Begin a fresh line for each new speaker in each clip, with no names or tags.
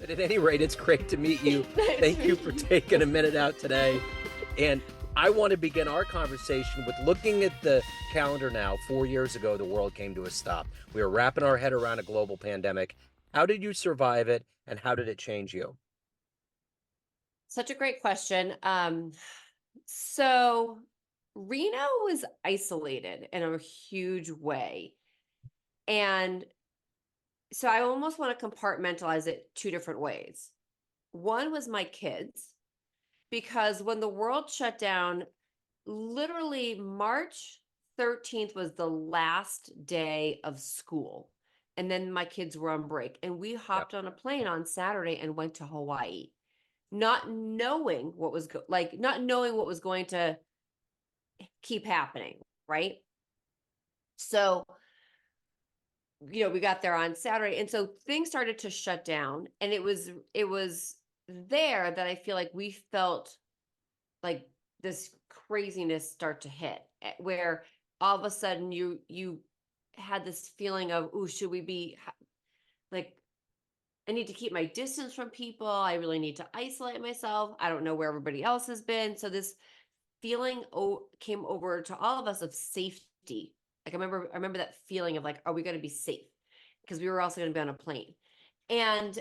But at any rate, it's great to meet you.
Nice
Thank
to
you
meet
for
you.
taking a minute out today. And I want to begin our conversation with looking at the calendar now. 4 years ago, the world came to a stop. We were wrapping our head around a global pandemic. How did you survive it, and how did it change you?
Such a great question. So Reno was isolated in a huge way. And so I almost want to compartmentalize it two different ways. One was my kids, because when the world shut down, literally March 13th was the last day of school. And then my kids were on break. And we
Yep.
hopped on a plane on Saturday and went to Hawaii, not knowing what was not knowing what was going to keep happening, right? So, we got there on Saturday, and so things started to shut down, and it was there that I feel like we felt like this craziness start to hit, where all of a sudden you had this feeling of, "Ooh, should we be like, I need to keep my distance from people. I really need to isolate myself. I don't know where everybody else has been." So this feeling came over to all of us of safety. Like I remember that feeling of like, are we going to be safe? Because we were also going to be on a plane. And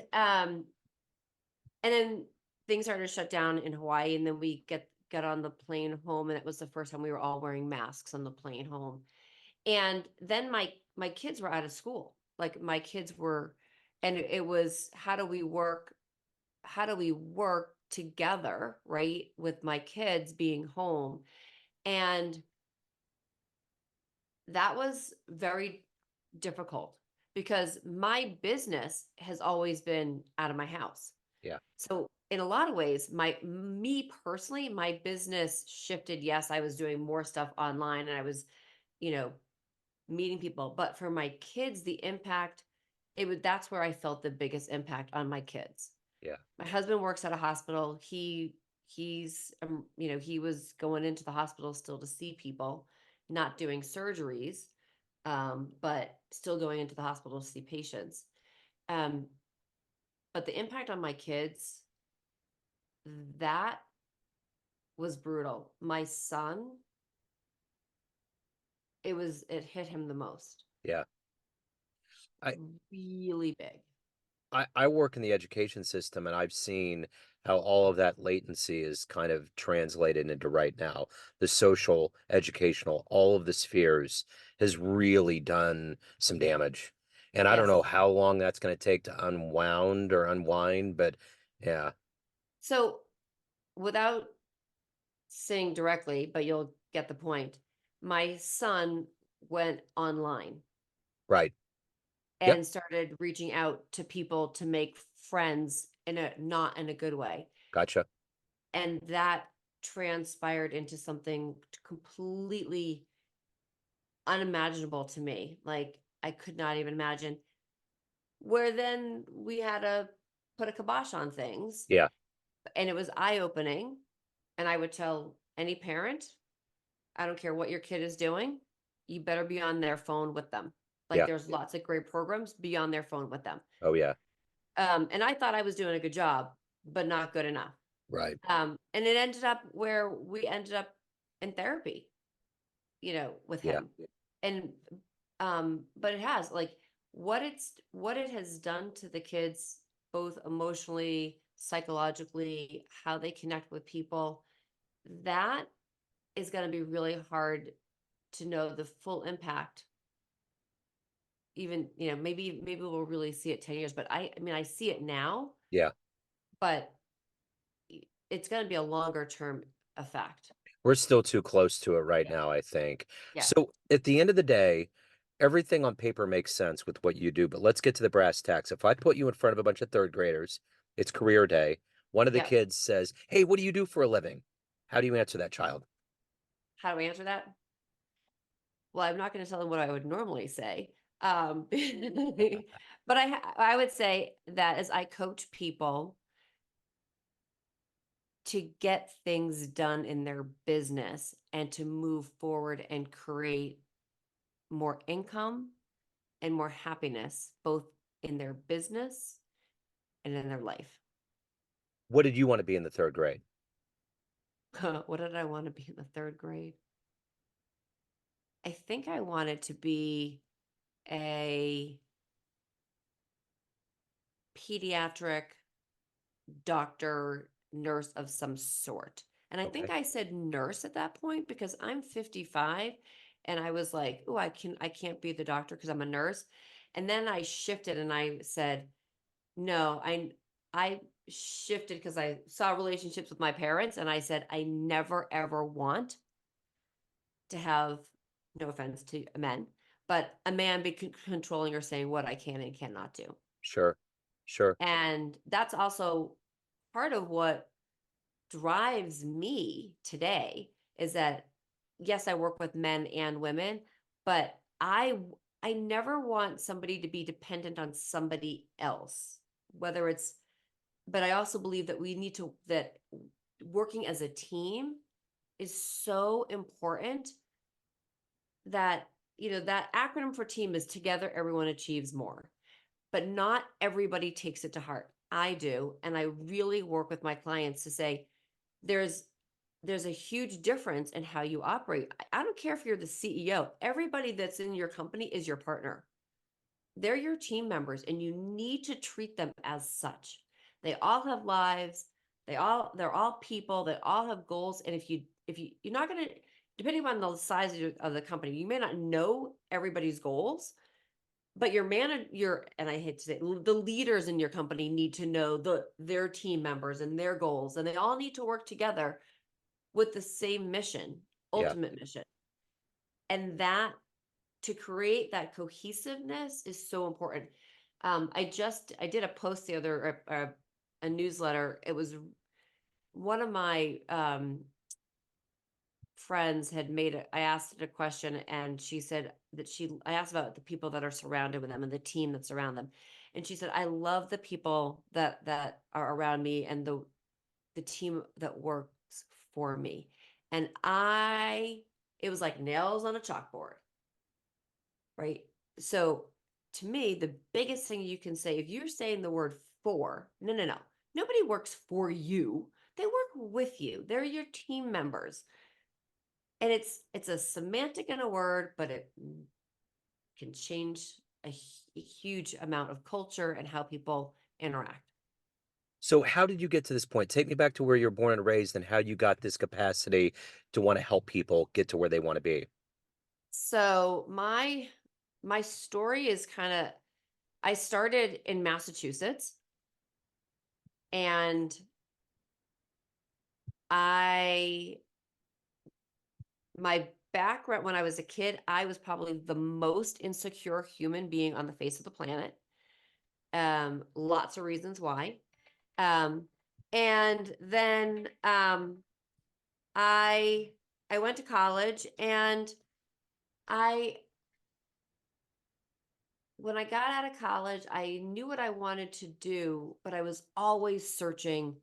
then things started to shut down in Hawaii, and then we got on the plane home, and it was the first time we were all wearing masks on the plane home. And then my kids were out of school. Like my kids were, and it was, how do we work together, right, with my kids being home. And that was very difficult because my business has always been out of my house.
Yeah.
So in a lot of ways, me personally, my business shifted. Yes, I was doing more stuff online and I was, you know, meeting people. But for my kids, the impact, that's where I felt the biggest impact on my kids.
Yeah.
My husband works at a hospital. He was going into the hospital still to see people, not doing surgeries, but still going into the hospital to see patients. Um, but the impact on my kids, that was brutal. My son, it hit him the most,
Yeah. I,
really big.
I work in the education system, and I've seen how all of that latency is kind of translated into right now. The social, educational, all of the spheres has really done some damage. And I don't
Yes.
know how long that's going to take to unwound or unwind, but yeah,
So without saying directly, but you'll get the point. My son went online
right. Yep.
and started reaching out to people to make friends not in a good way.
Gotcha.
And that transpired into something completely unimaginable to me. Like I could not even imagine, where then we had to put a kibosh on things,
Yeah.
and it was eye opening. And I would tell any parent, I don't care what your kid is doing, you better be on their phone with them. Like
Yeah.
there's lots of great programs, be on their phone with them.
Oh, yeah.
And I thought I was doing a good job, but not good enough.
Right.
And it ended up where we ended up in therapy, with
Yeah.
him. And but it has, like, what it has done to the kids, both emotionally, psychologically, how they connect with people, that is going to be really hard to know the full impact. Even, maybe we'll really see it 10 years, but I mean, I see it now,
Yeah.
but it's going to be a longer term effect.
We're still too close to it right
Yeah.
now, I think.
Yeah.
So at the end of the day, everything on paper makes sense with what you do, but let's get to the brass tacks. If I put you in front of a bunch of third graders, it's career day. One of the
Yeah.
kids says, "Hey, what do you do for a living?" How do you answer that child?
How do I answer that? Well, I'm not going to tell them what I would normally say. But I would say that as I coach people to get things done in their business and to move forward and create more income and more happiness, both in their business and in their life.
What did you want to be in the third grade?
What did I want to be in the third grade? I think I wanted to be a pediatric doctor, nurse of some sort. And I think
Okay,
I said nurse at that point because I'm 55 and I was like, "Oh, I can't be the doctor because I'm a nurse." And then I shifted and I said, "No, I shifted because I saw relationships with my parents and I said I never ever want to have, no offense to men, but a man be controlling or saying what I can and cannot do."
sure, sure.
And that's also part of what drives me today is that yes, I work with men and women, but I never want somebody to be dependent on somebody else. Whether it's but I also believe that we need to that working as a team is so important that that acronym for team is together everyone achieves more. But not everybody takes it to heart. I do, and I really work with my clients to say there's there's a huge difference in how you operate. I don't care if you're the CEO. Everybody that's in your company is your partner. They're your team members and you need to treat them as such. They all have lives. They're all people. They all have goals, and you're not going to, depending on the size of the company, you may not know everybody's goals, but and I hate to say it, the leaders in your company need to know their team members and their goals, and they all need to work together with the same mission,
Yeah.
ultimate mission. And that to create that cohesiveness is so important. I did a post the other a newsletter. It was one of my friends had made it. I asked it a question and she said that I asked about the people that are surrounded with them and the team that's around them. And she said, I love the people that are around me and the team that works for me. And it was like nails on a chalkboard, right? So to me, the biggest thing you can say, if you're saying the word for, no, no, no, nobody works for you. They work with you. They're your team members. And it's a semantic in a word, but it can change a huge amount of culture and how people interact.
So how did you get to this point? Take me back to where you're born and raised and how you got this capacity to want to help people get to where they want to be.
So my story is kind of, I started in Massachusetts and I my background when I was a kid, I was probably the most insecure human being on the face of the planet. Lots of reasons why. Um, and then I I went to college and I when I got out of college, I knew what I wanted to do, but I was always searching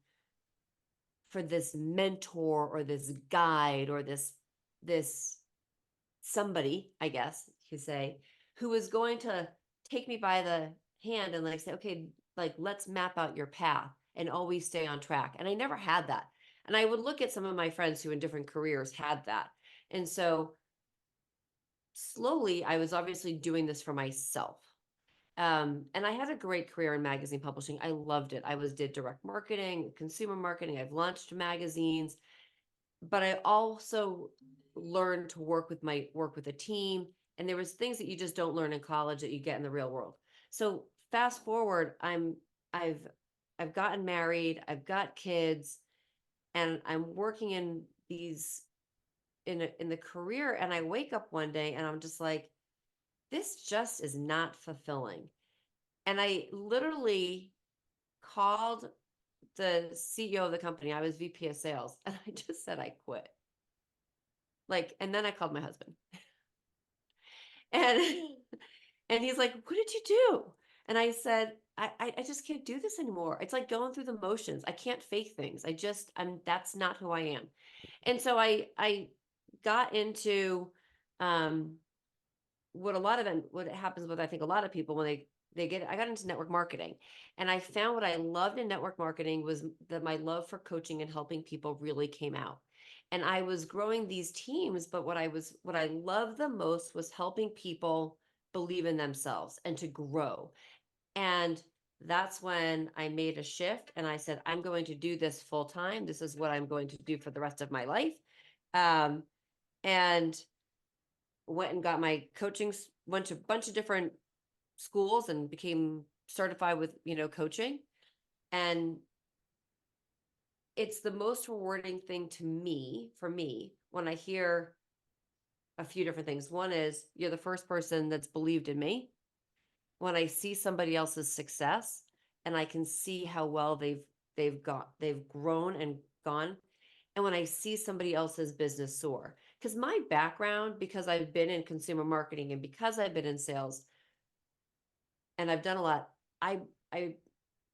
for this mentor or this guide or this somebody, I guess you could say, who was going to take me by the hand and like say, okay, like let's map out your path and always stay on track. And I never had that. And I would look at some of my friends who in different careers had that. And so slowly I was obviously doing this for myself. And I had a great career in magazine publishing. I loved it. Did direct marketing, consumer marketing. I've launched magazines, but I also learned to work with a team. And there was things that you just don't learn in college that you get in the real world. So fast forward, I've I've gotten married, I've got kids, and I'm working in the career. And I wake up one day and I'm just like, this just is not fulfilling. And I literally called the CEO of the company. I was VP of sales, and I just said I quit. Like, and then I called my husband. And and he's like, "What did you do?" And I said, I just can't do this anymore. It's like going through the motions. I can't fake things. I'm that's not who I am. And so I got into um what happens with I think a lot of people when they I got into network marketing, and I found what I loved in network marketing was that my love for coaching and helping people really came out. And I was growing these teams, but what I loved the most was helping people believe in themselves and to grow. And that's when I made a shift and I said, I'm going to do this full time. This is what I'm going to do for the rest of my life. Um, and went and got my coaching, went to a bunch of different schools and became certified with, coaching. And it's the most rewarding thing to me, for me, when I hear a few different things. One is you're the first person that's believed in me. When I see somebody else's success and I can see how well they've grown and gone. And when I see somebody else's business soar, because my background, because I've been in consumer marketing and because I've been in sales and I've done a lot, I I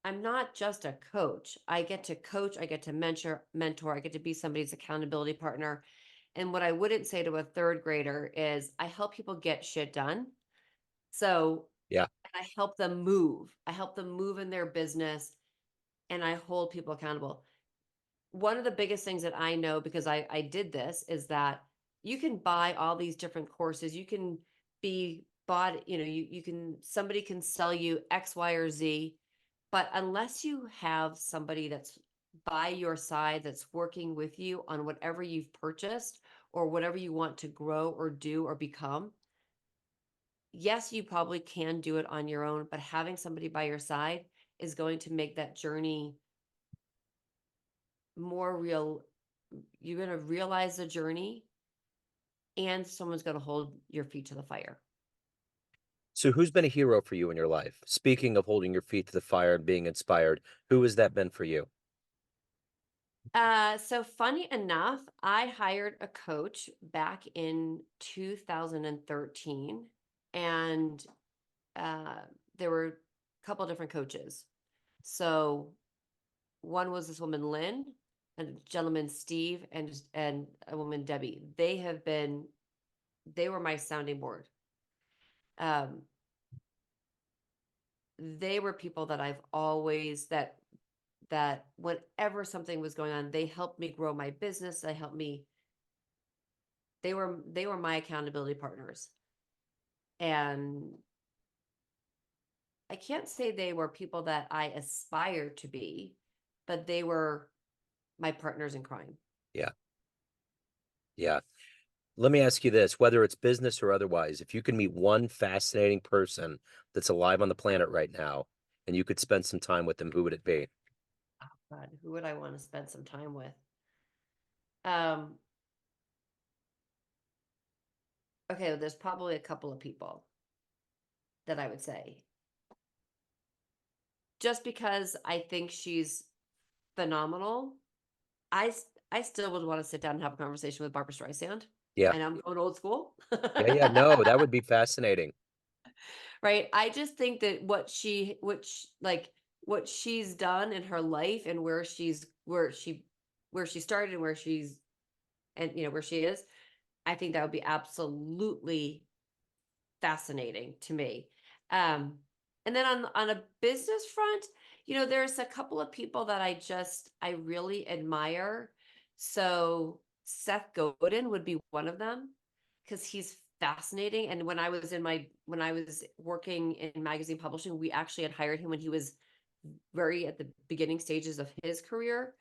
I'm not just a coach. I get to coach, I get to mentor, I get to be somebody's accountability partner. And what I wouldn't say to a third grader is I help people get shit done. So
Yeah.
I help them move. I help them move in their business and I hold people accountable. One of the biggest things that I know because I did this is that you can buy all these different courses. You can be bought, you can somebody can sell you X, Y, or Z, but unless you have somebody that's by your side that's working with you on whatever you've purchased or whatever you want to grow or do or become, yes, you probably can do it on your own, but having somebody by your side is going to make that journey more real. You're going to realize the journey and someone's going to hold your feet to the fire.
So who's been a hero for you in your life? Speaking of holding your feet to the fire and being inspired, who has that been for you?
So funny enough, I hired a coach back in 2013 and uh, there were a couple different coaches. So one was this woman, Lynn, and a gentleman, Steve, and a woman, Debbie. They were my sounding board. Um, they were people that I've always that whenever something was going on, they helped me grow my business. They helped me. They were my accountability partners, and I can't say they were people that I aspired to be, but they were my partners in crime.
Yeah. Yeah. Let me ask you this, whether it's business or otherwise, if you can meet one fascinating person that's alive on the planet right now and you could spend some time with them, who would it be?
God, who would I want to spend some time with? Um, okay, well, there's probably a couple of people that I would say. Just because I think she's phenomenal, I still would want to sit down and have a conversation with Barbara Streisand.
Yeah.
I know I'm going old school.
Yeah. Yeah. No, that would be fascinating.
Right? I just think that what she's done in her life and where she started and where she's and where she is, I think that would be absolutely fascinating to me. Um, and then on a business front, there's a couple of people that I really admire. So Seth Godin would be one of them because he's fascinating. And when I was working in magazine publishing, we actually had hired him when he was very at the beginning stages of his career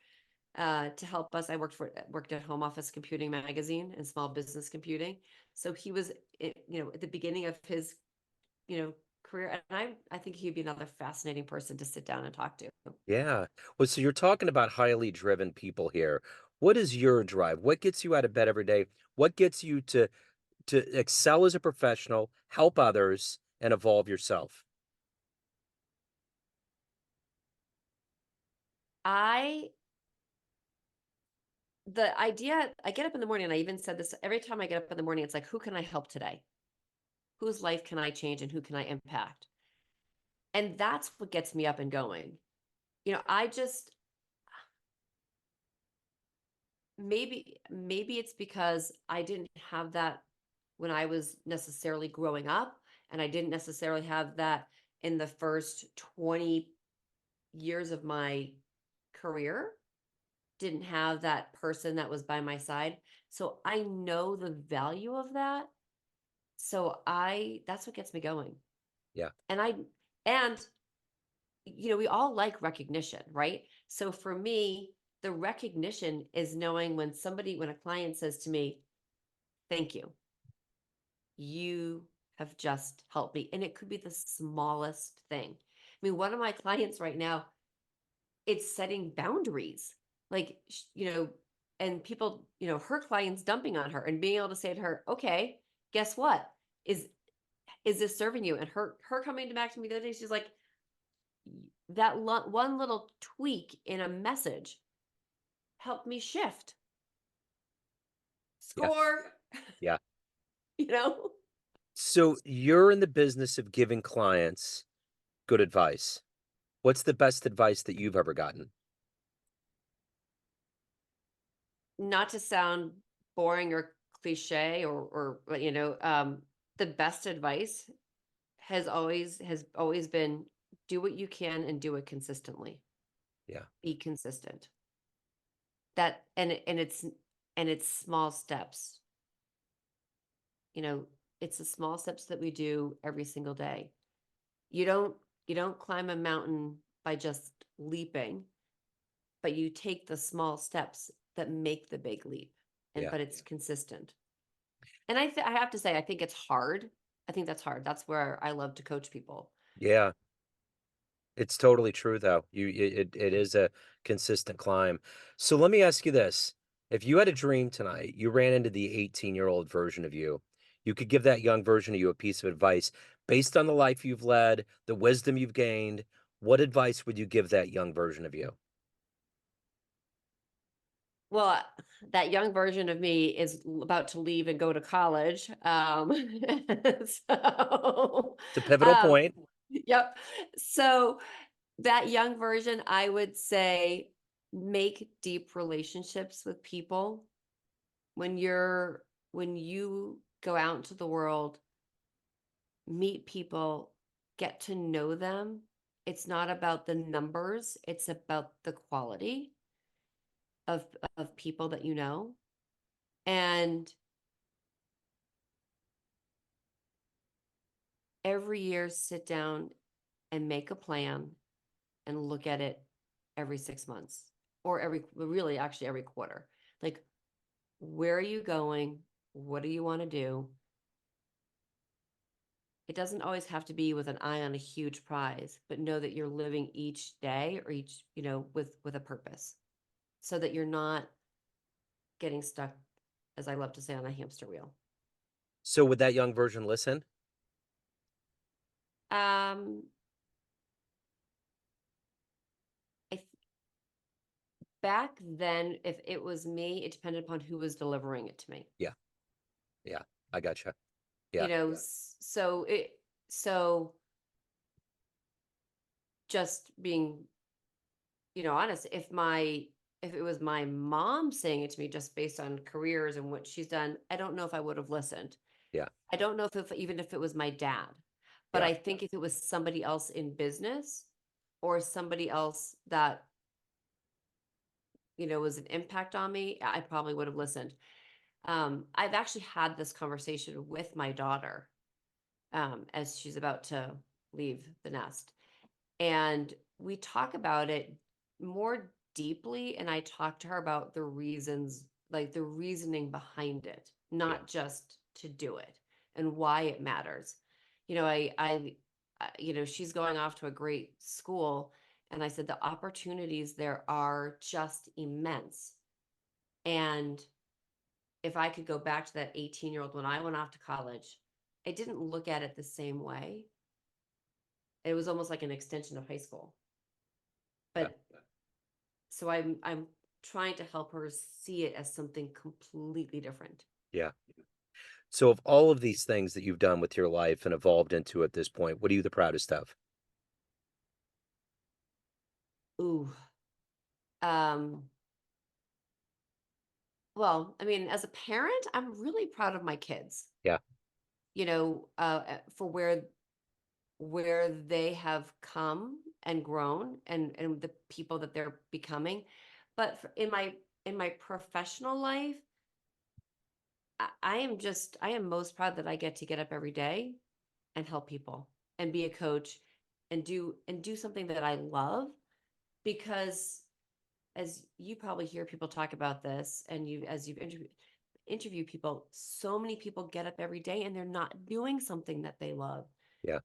to help us. I worked at Home Office Computing Magazine and Small Business Computing. So he was, at the beginning of his, career, and I think he'd be another fascinating person to sit down and talk to.
Yeah. Well, so you're talking about highly driven people here. What is your drive? What gets you out of bed every day? What gets you to excel as a professional, help others, and evolve yourself?
I the idea I get up in the morning, and I even said this every time I get up in the morning, it's like, who can I help today? Whose life can I change and who can I impact? And that's what gets me up and going. I just maybe it's because I didn't have that when I was necessarily growing up, and I didn't necessarily have that in the first 20 years of my career, didn't have that person that was by my side. So I know the value of that. So that's what gets me going.
Yeah.
And and we all like recognition, right? So for me, the recognition is knowing when a client says to me, thank you, you have just helped me. And it could be the smallest thing. I mean, one of my clients right now, it's setting boundaries, like, and people, her clients dumping on her and being able to say to her, okay, guess what? Is is this serving you? And her coming back to me the other day, she's like, that one little tweak in a message helped me shift.
Yeah.
Score,
Yeah.
you know?
So you're in the business of giving clients good advice. What's the best advice that you've ever gotten?
Not to sound boring or cliche or the best advice has always been, do what you can and do it consistently.
Yeah.
Be consistent. That and it's small steps. You know, it's the small steps that we do every single day. You don't you don't climb a mountain by just leaping, but you take the small steps that make the big leap.
Yeah.
But it's consistent. And I have to say, I think it's hard. I think that's hard. That's where I love to coach people.
Yeah. It's totally true though. It is a consistent climb. So let me ask you this. If you had a dream tonight, you ran into the 18-year-old version of you, you could give that young version of you a piece of advice based on the life you've led, the wisdom you've gained. What advice would you give that young version of you?
Well, that young version of me is about to leave and go to college. So,
It's a pivotal
um,
point.
yep. So that young version, I would say, make deep relationships with people. When you go out into the world, meet people, get to know them. It's not about the numbers, it's about the quality of of people that you know. And every year sit down and make a plan and look at it every 6 months or really actually every quarter. Like, where are you going? What do you want to do? It doesn't always have to be with an eye on a huge prize, but know that you're living each day or each, with a purpose so that you're not getting stuck, as I love to say, on a hamster wheel.
So would that young version listen?
Um, I th- Back then, if it was me, it depended upon who was delivering it to me.
Yeah. Yeah. I gotcha.
You
Yeah.
know, so just being, honest, if it was my mom saying it to me just based on careers and what she's done, I don't know if I would have listened.
Yeah.
I don't know if even if it was my dad, but
Yeah.
I think if it was somebody else in business or somebody else that, was an impact on me, I probably would have listened. I've actually had this conversation with my daughter as she's about to leave the nest. And we talk about it more deeply. And I talk to her about the reasons, like the reasoning behind it,
Yeah.
not just to do it and why it matters. She's going off to a great school. And I said, the opportunities there are just immense. And if I could go back to that 18-year-old when I went off to college, I didn't look at it the same way. It was almost like an extension of high school.
Yeah.
But so I'm trying to help her see it as something completely different.
Yeah. So of all of these things that you've done with your life and evolved into at this point, what are you the proudest of?
Ooh. Um, well, I mean, as a parent, I'm really proud of my kids,
Yeah.
for where where they have come and grown and the people that they're becoming. But in my professional life, I am most proud that I get to get up every day and help people and be a coach and do something that I love, because as you probably hear people talk about this, and you as you've interview people, so many people get up every day and they're not doing something that they love.
Yeah.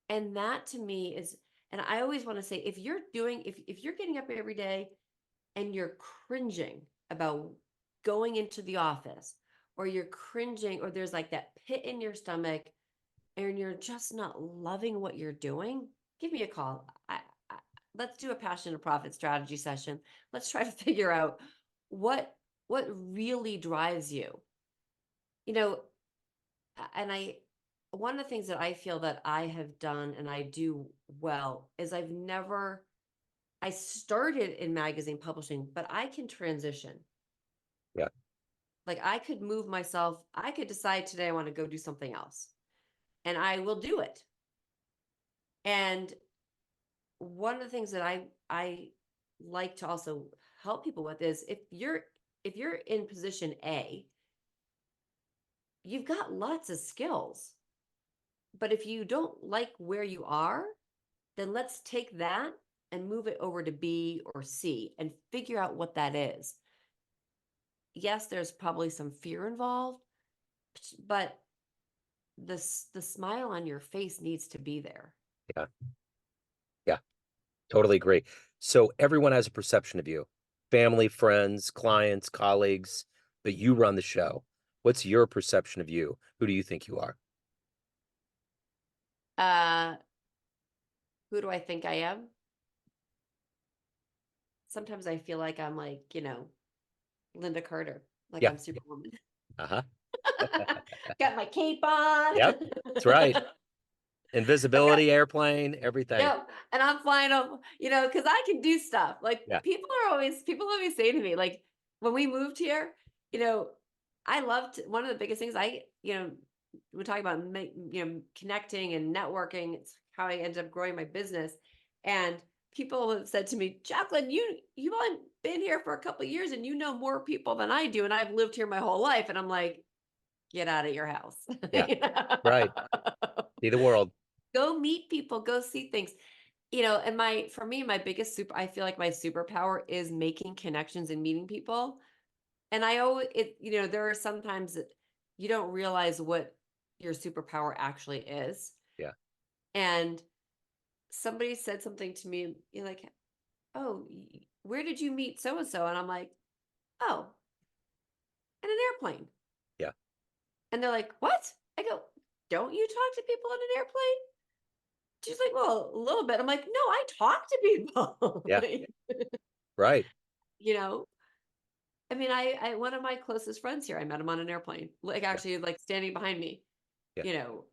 And that to me is, and I always want to say, if you're doing, if you're getting up every day and you're cringing about going into the office, or you're cringing, or there's like that pit in your stomach, and you're just not loving what you're doing, give me a call. I let's do a passion to profit strategy session. Let's try to figure out what what really drives you. You know, and I one of the things that I feel that I have done and I do well is I started in magazine publishing, but I can transition.
Yeah.
Like I could move myself, I could decide today I want to go do something else, and I will do it. And one of the things that I like to also help people with is, if you're in position A, you've got lots of skills. But if you don't like where you are, then let's take that and move it over to B or C and figure out what that is. Yes, there's probably some fear involved, but the smile on your face needs to be there.
Yeah. Yeah. Totally agree. So everyone has a perception of you, family, friends, clients, colleagues, but you run the show. What's your perception of you? Who do you think you are?
Uh, who do I think I am? Sometimes I feel like I'm like, Linda Carter, like
Yeah.
I'm Superwoman.
Uh-huh.
Got my cape on.
Yep. That's right.
I've got,
Invisibility, airplane, everything.
yeah, and I'm flying up, because I can do stuff. Like
Yeah.
people always say to me, like when we moved here, you know, I loved one of the biggest things we're talking about, connecting and networking. It's how I ended up growing my business. And people have said to me, Jaclyn, you've only been here for a couple of years and you know more people than I do. And I've lived here my whole life. And I'm like, get out of your house.
Yeah.
You
Right.
know?
See the world.
Go meet people, go see things. And for me, my biggest I feel like my superpower is making connections and meeting people. And I always, there are sometimes that you don't realize what your superpower actually is.
Yeah.
And somebody said something to me, you're like, oh, where did you meet so and so? And I'm like, oh, in an airplane.
Yeah.
And they're like, what? I go, don't you talk to people in an airplane? She's like, well, a little bit. I'm like, no, I talk to people.
Yeah.
Like,
Right.
you know, I mean, I one of my closest friends here, I met him on an airplane, like
Yeah.
actually like standing behind me,
Yeah.
you know,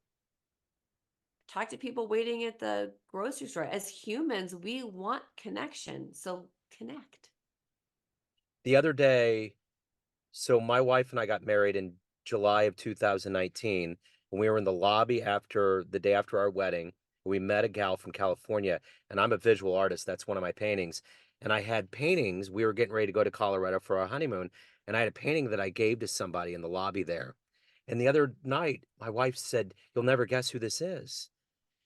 talk to people waiting at the grocery store. As humans, we want connection. So connect.
The other day, so my wife and I got married in July of 2019. When we were in the lobby after the day after our wedding. We met a gal from California, and I'm a visual artist. That's one of my paintings. And I had paintings. We were getting ready to go to Colorado for our honeymoon, and I had a painting that I gave to somebody in the lobby there. And the other night, my wife said, "You'll never guess who this is."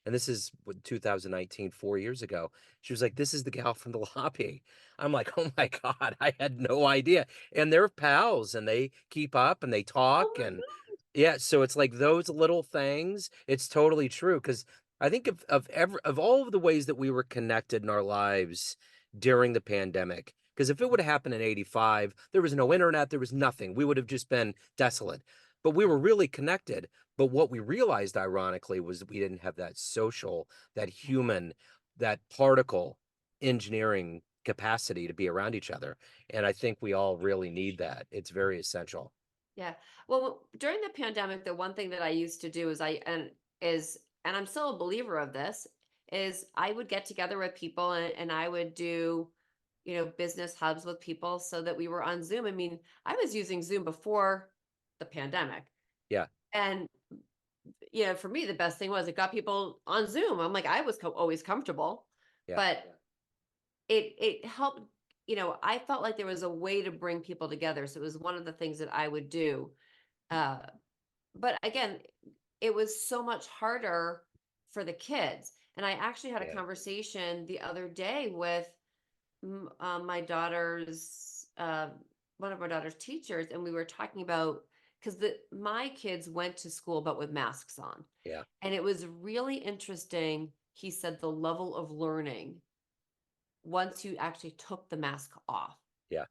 And this is what, 2019, 4 years ago. She was like, "This is the gal from the lobby." I'm like, "Oh my God, I had no idea." And they're pals and they keep up and they
Oh
talk.
my
And
God.
yeah, so it's like those little things. It's totally true. Cause I think of all of the ways that we were connected in our lives during the pandemic. Because if it would have happened in 85, there was no internet, there was nothing. We would have just been desolate. But we were really connected. But what we realized, ironically, was that we didn't have that social, that human, that particle engineering capacity to be around each other. And I think we all really need that. It's very essential.
Yeah. Well, during the pandemic, the one thing that I used to do and I'm still a believer of this, is I would get together with people and I would do, business hubs with people so that we were on Zoom. I mean, I was using Zoom before the pandemic.
Yeah.
And for me, the best thing was it got people on Zoom. I'm like, I was always comfortable,
Yeah.
but it helped. I felt like there was a way to bring people together. So it was one of the things that I would do. Uh, but again, it was so much harder for the kids. And I actually had a
Yeah.
conversation the other day with my daughter's one of my daughter's teachers, and we were talking about because the my kids went to school but with masks on,
Yeah.
and it was really interesting. He said the level of learning once you actually took the mask off,
Yeah.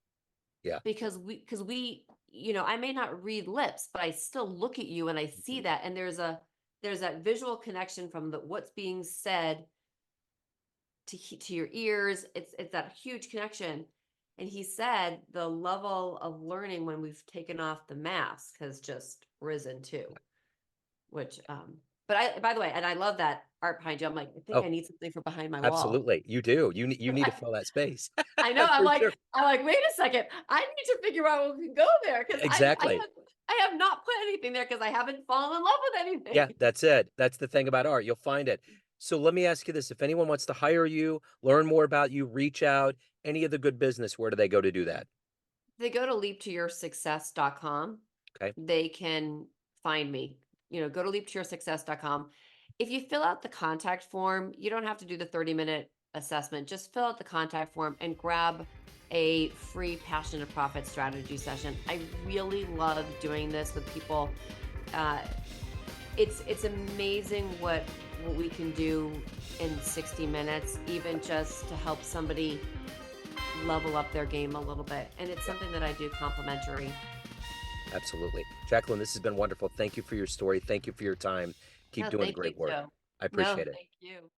Yeah.
because we I may not read lips, but I still look at you and I see
Mhm.
that, and there's that visual connection from the what's being said to your ears. It's that huge connection. And he said the level of learning when we've taken off the mask has just risen too. Which but I by the way, and I love that art behind you. I'm like, I think
Oh,
I need something for behind my wall.
absolutely. You do. You need to fill that space.
I know.
For sure.
I'm like, wait a second. I need to figure out what can go there because
Exactly.
I have not put anything there because I haven't fallen in love with
Yeah,
anything.
that's it. That's the thing about art. You'll find it. So let me ask you this. If anyone wants to hire you, learn more about you, reach out, any of the good business, where do they go to do that?
They go to leaptoyoursuccess.com.
Okay.
They can find me. Go to leaptoyoursuccess.com. If you fill out the contact form, you don't have to do the 30-minute assessment. Just fill out the contact form and grab a free passion to profit strategy session. I really love doing this with people. Uh, it's amazing what we can do in 60 minutes, even just to help somebody level up their game a little bit. And it's
Yeah,
something that I do complimentary.
absolutely. Jaclyn, this has been wonderful. Thank you for your story. Thank you for your time. Keep
No,
doing
thank you,
great work.
Joe.
I
No,
appreciate it.
thank you.